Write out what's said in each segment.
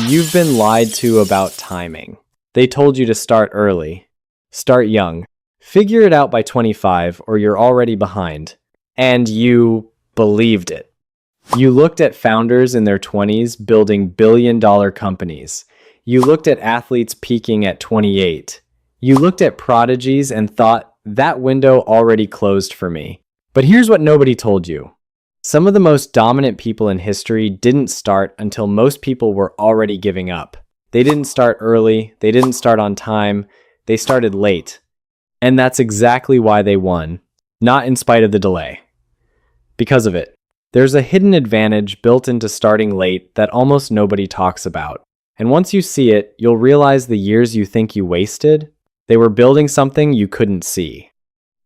You've been lied to about timing. They told you to start early. Start young. Figure it out by 25 or you're already behind. And you believed it. You looked at founders in their 20s building billion-dollar companies. You looked at athletes peaking at 28. You looked at prodigies and thought, that window already closed for me. But here's what nobody told you. Some of the most dominant people in history didn't start until most people were already giving up. They didn't start early, they didn't start on time, they started late. And that's exactly why they won, not in spite of the delay. Because of it, there's a hidden advantage built into starting late that almost nobody talks about. And once you see it, you'll realize the years you think you wasted, they were building something you couldn't see.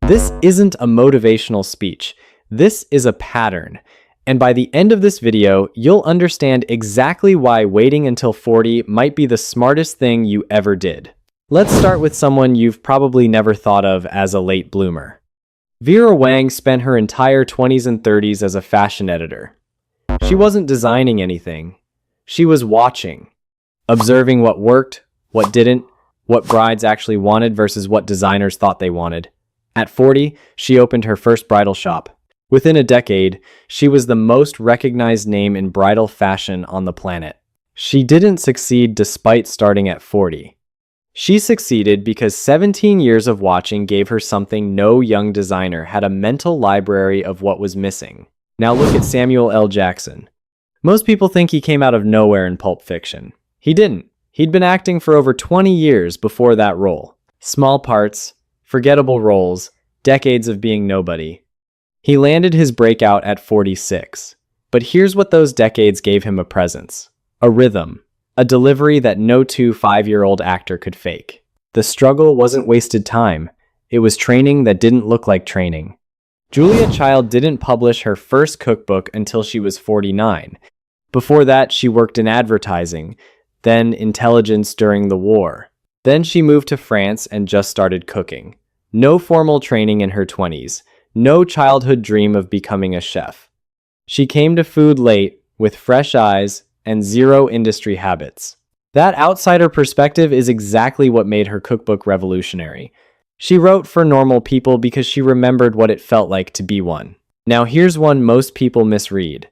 This isn't a motivational speech. This is a pattern. And by the end of this video, you'll understand exactly why waiting until 40 might be the smartest thing you ever did. Let's start with someone you've probably never thought of as a late bloomer. Vera Wang spent her entire 20s and 30s as a fashion editor. She wasn't designing anything. She was watching, observing what worked, what didn't, what brides actually wanted versus what designers thought they wanted. At 40, she opened her first bridal shop. Within a decade, she was the most recognized name in bridal fashion on the planet. She didn't succeed despite starting at 40. She succeeded because 17 years of watching gave her something no young designer had a mental library of what was missing. Now look at Samuel L. Jackson. Most people think he came out of nowhere in Pulp Fiction. He didn't. He'd been acting for over 20 years before that role. Small parts, forgettable roles, decades of being nobody. He landed his breakout at 46. But here's what those decades gave him: a presence, a rhythm, a delivery that no 5-year-old actor could fake. The struggle wasn't wasted time. It was training that didn't look like training. Julia Child didn't publish her first cookbook until she was 49. Before that, she worked in advertising, then intelligence during the war. Then she moved to France and just started cooking. No formal training in her 20s. No childhood dream of becoming a chef. She came to food late, with fresh eyes and zero industry habits. That outsider perspective is exactly what made her cookbook revolutionary. She wrote for normal people because she remembered what it felt like to be one. Now here's one most people misread.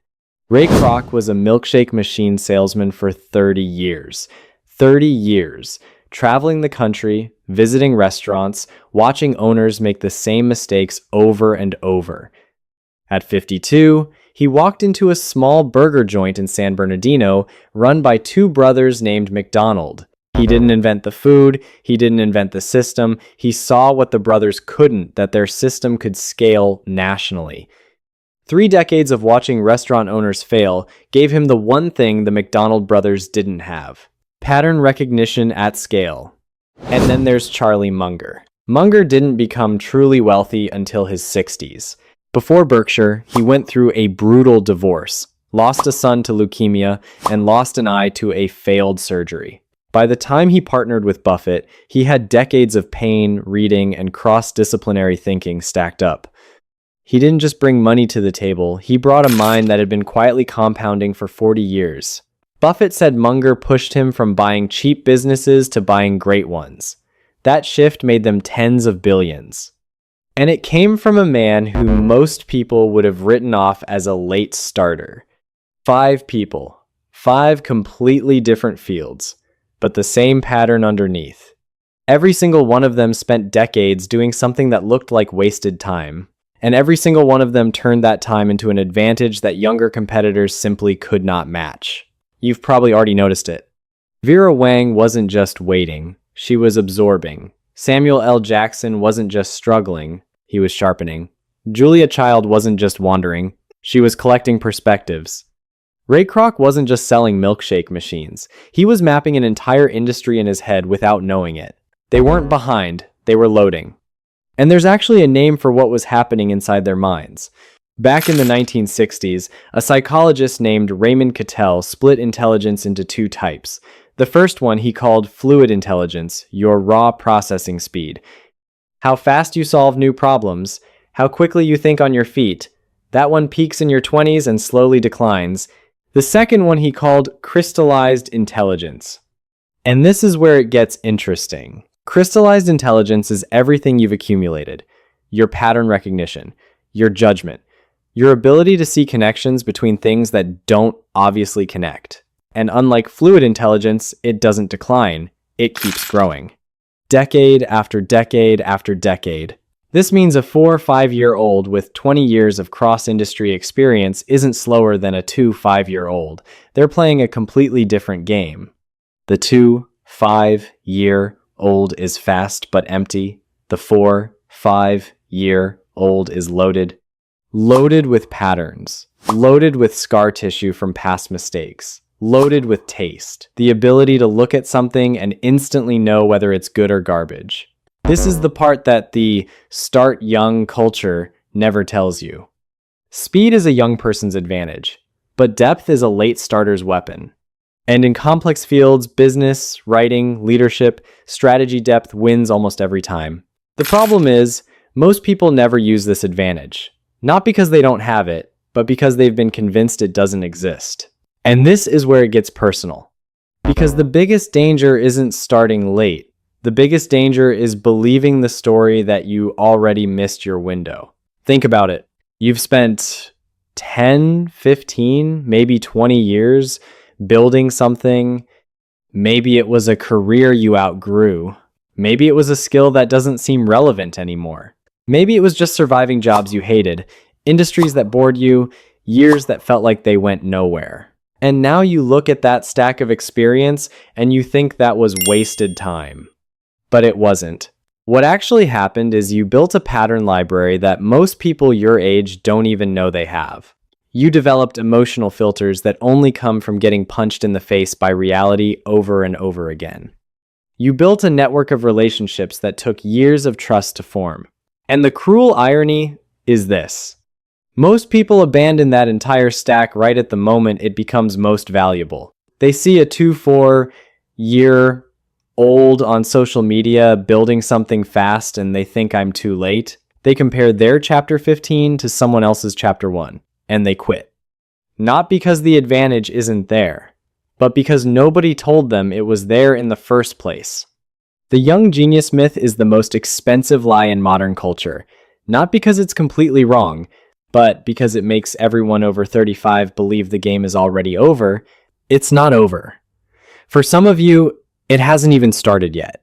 Ray Kroc was a milkshake machine salesman for 30 years. 30 years. Traveling the country, visiting restaurants, watching owners make the same mistakes over and over. At 52, he walked into a small burger joint in San Bernardino run by two brothers named McDonald. He didn't invent the food, he didn't invent the system, he saw what the brothers couldn't, that their system could scale nationally. 3 decades of watching restaurant owners fail gave him the one thing the McDonald brothers didn't have: pattern recognition at scale. And then there's Charlie Munger. Munger didn't become truly wealthy until his 60s. Before Berkshire, he went through a brutal divorce, lost a son to leukemia, and lost an eye to a failed surgery. By the time he partnered with Buffett, he had decades of pain, reading, and cross-disciplinary thinking stacked up. He didn't just bring money to the table, he brought a mind that had been quietly compounding for 40 years. Buffett said Munger pushed him from buying cheap businesses to buying great ones. That shift made them tens of billions. And it came from a man who most people would have written off as a late starter. 5 people, 5 completely different fields, but the same pattern underneath. Every single one of them spent decades doing something that looked like wasted time. And every single one of them turned that time into an advantage that younger competitors simply could not match. You've probably already noticed it. Vera Wang wasn't just waiting, she was absorbing. Samuel L. Jackson wasn't just struggling, he was sharpening. Julia Child wasn't just wandering, she was collecting perspectives. Ray Kroc wasn't just selling milkshake machines, he was mapping an entire industry in his head without knowing it. They weren't behind, they were loading. And there's actually a name for what was happening inside their minds. Back in the 1960s, a psychologist named Raymond Cattell split intelligence into 2 types. The first one he called fluid intelligence, your raw processing speed. How fast you solve new problems, how quickly you think on your feet. That one peaks in your 20s and slowly declines. The second one he called crystallized intelligence. And this is where it gets interesting. Crystallized intelligence is everything you've accumulated: your pattern recognition, your judgment, your ability to see connections between things that don't obviously connect. And unlike fluid intelligence, it doesn't decline, it keeps growing. Decade after decade after decade. This means a 4 or 5-year-old with 20 years of cross-industry experience isn't slower than a 2-5-year-old. They're playing a completely different game. The 2-5-year-old is fast but empty. The 4-5-year-old is loaded. Loaded with patterns. Loaded with scar tissue from past mistakes. Loaded with taste. The ability to look at something and instantly know whether it's good or garbage. This is the part that the start young culture never tells you. Speed is a young person's advantage, but depth is a late starter's weapon. And in complex fields, business, writing, leadership, strategy depth wins almost every time. The problem is, most people never use this advantage. Not because they don't have it, but because they've been convinced it doesn't exist. And this is where it gets personal. Because the biggest danger isn't starting late. The biggest danger is believing the story that you already missed your window. Think about it. You've spent 10, 15, maybe 20 years building something. Maybe it was a career you outgrew. Maybe it was a skill that doesn't seem relevant anymore. Maybe it was just surviving jobs you hated, industries that bored you, years that felt like they went nowhere. And now you look at that stack of experience and you think that was wasted time. But it wasn't. What actually happened is you built a pattern library that most people your age don't even know they have. You developed emotional filters that only come from getting punched in the face by reality over and over again. You built a network of relationships that took years of trust to form. And the cruel irony is this. Most people abandon that entire stack right at the moment it becomes most valuable. They see a 2-4-year old on social media building something fast and they think I'm too late. They compare their chapter 15 to someone else's chapter 1 and they quit. Not because the advantage isn't there, but because nobody told them it was there in the first place. The young genius myth is the most expensive lie in modern culture, not because it's completely wrong, but because it makes everyone over 35 believe the game is already over. It's not over. For some of you, it hasn't even started yet.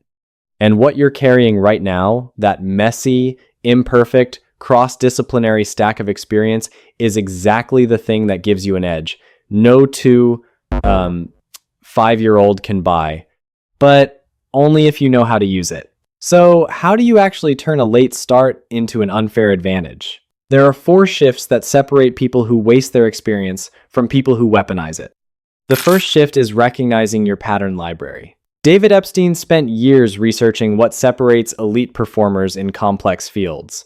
And what you're carrying right now, that messy, imperfect, cross-disciplinary stack of experience, is exactly the thing that gives you an edge. No 5-year-old can buy, but only if you know how to use it. So how do you actually turn a late start into an unfair advantage? There are 4 shifts that separate people who waste their experience from people who weaponize it. The first shift is recognizing your pattern library. David Epstein spent years researching what separates elite performers in complex fields.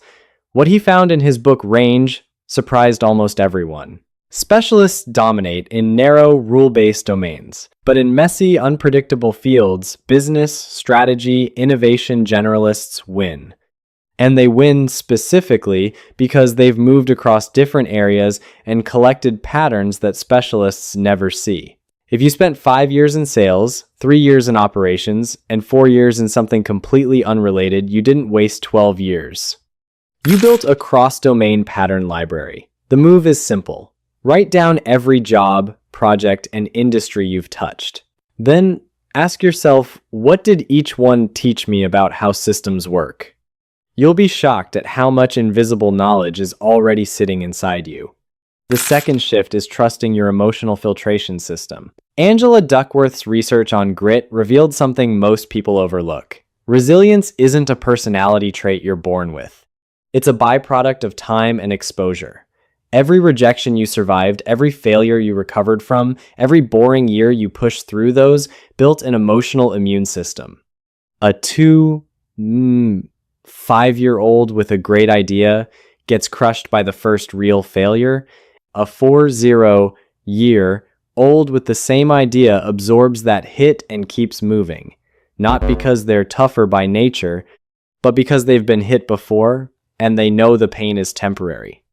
What he found in his book Range surprised almost everyone. Specialists dominate in narrow, rule-based domains, but in messy, unpredictable fields, business, strategy, innovation generalists win. And they win specifically because they've moved across different areas and collected patterns that specialists never see. If you spent 5 years in sales, 3 years in operations, and 4 years in something completely unrelated, you didn't waste 12 years. You built a cross-domain pattern library. The move is simple. Write down every job, project, and industry you've touched. Then ask yourself, what did each one teach me about how systems work? You'll be shocked at how much invisible knowledge is already sitting inside you. The second shift is trusting your emotional filtration system. Angela Duckworth's research on grit revealed something most people overlook. Resilience isn't a personality trait you're born with. It's a byproduct of time and exposure. Every rejection you survived, every failure you recovered from, every boring year you pushed through those built an emotional immune system. A 5-year-old with a great idea gets crushed by the first real failure. A 40-year-old with the same idea absorbs that hit and keeps moving, not because they're tougher by nature, but because they've been hit before and they know the pain is temporary.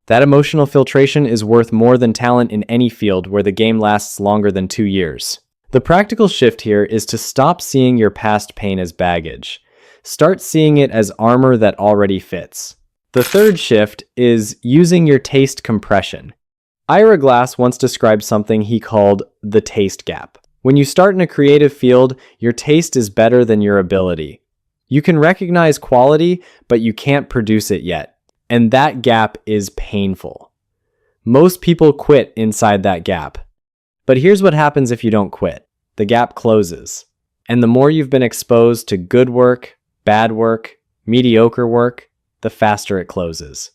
That emotional filtration is worth more than talent in any field where the game lasts longer than 2 years. The practical shift here is to stop seeing your past pain as baggage. Start seeing it as armor that already fits. The third shift is using your taste compression. Ira Glass once described something he called the taste gap. When you start in a creative field, your taste is better than your ability. You can recognize quality, but you can't produce it yet. And that gap is painful. Most people quit inside that gap. But here's what happens if you don't quit. The gap closes. And the more you've been exposed to good work, bad work, mediocre work, the faster it closes.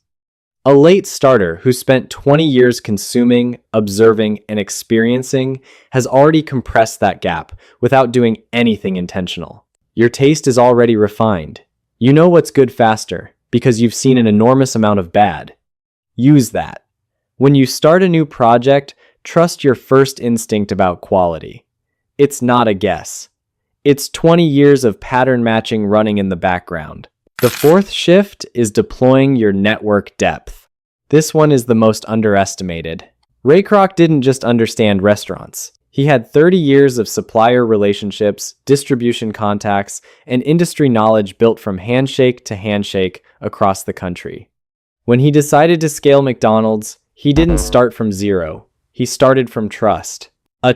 A late starter who spent 20 years consuming, observing, and experiencing has already compressed that gap without doing anything intentional. Your taste is already refined. You know what's good faster because you've seen an enormous amount of bad. Use that. When you start a new project, trust your first instinct about quality. It's not a guess. It's 20 years of pattern matching running in the background. The fourth shift is deploying your network depth. This one is the most underestimated. Ray Kroc didn't just understand restaurants. He had 30 years of supplier relationships, distribution contacts, and industry knowledge built from handshake to handshake across the country. When he decided to scale McDonald's, he didn't start from zero. He started from trust. A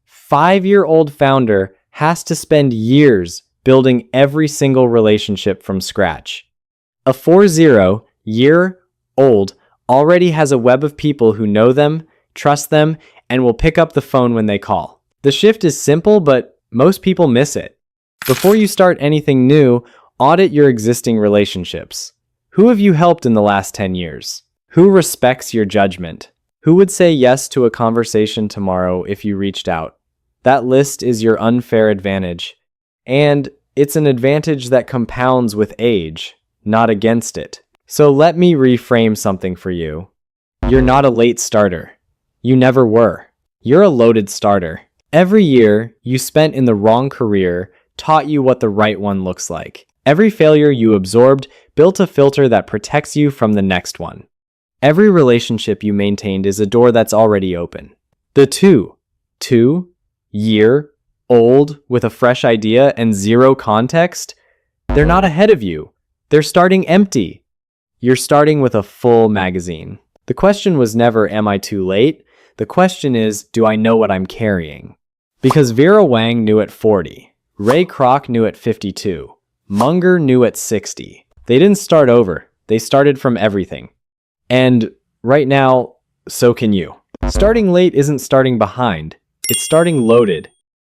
5-year-old founder has to spend years building every single relationship from scratch. A 40-year-old already has a web of people who know them, trust them, and will pick up the phone when they call. The shift is simple, but most people miss it. Before you start anything new, audit your existing relationships. Who have you helped in the last 10 years? Who respects your judgment? Who would say yes to a conversation tomorrow if you reached out? That list is your unfair advantage. And it's an advantage that compounds with age, not against it. So let me reframe something for you. You're not a late starter. You never were. You're a loaded starter. Every year you spent in the wrong career taught you what the right one looks like. Every failure you absorbed built a filter that protects you from the next one. Every relationship you maintained is a door that's already open. The 2-year-old with a fresh idea and zero context, they're not ahead of you. They're starting empty. You're starting with a full magazine. The question was never, am I too late? The question is, do I know what I'm carrying? Because Vera Wang knew at 40. Ray Kroc knew at 52. Munger knew at 60. They didn't start over. They started from everything. And right now, so can you. Starting late isn't starting behind. It's starting loaded.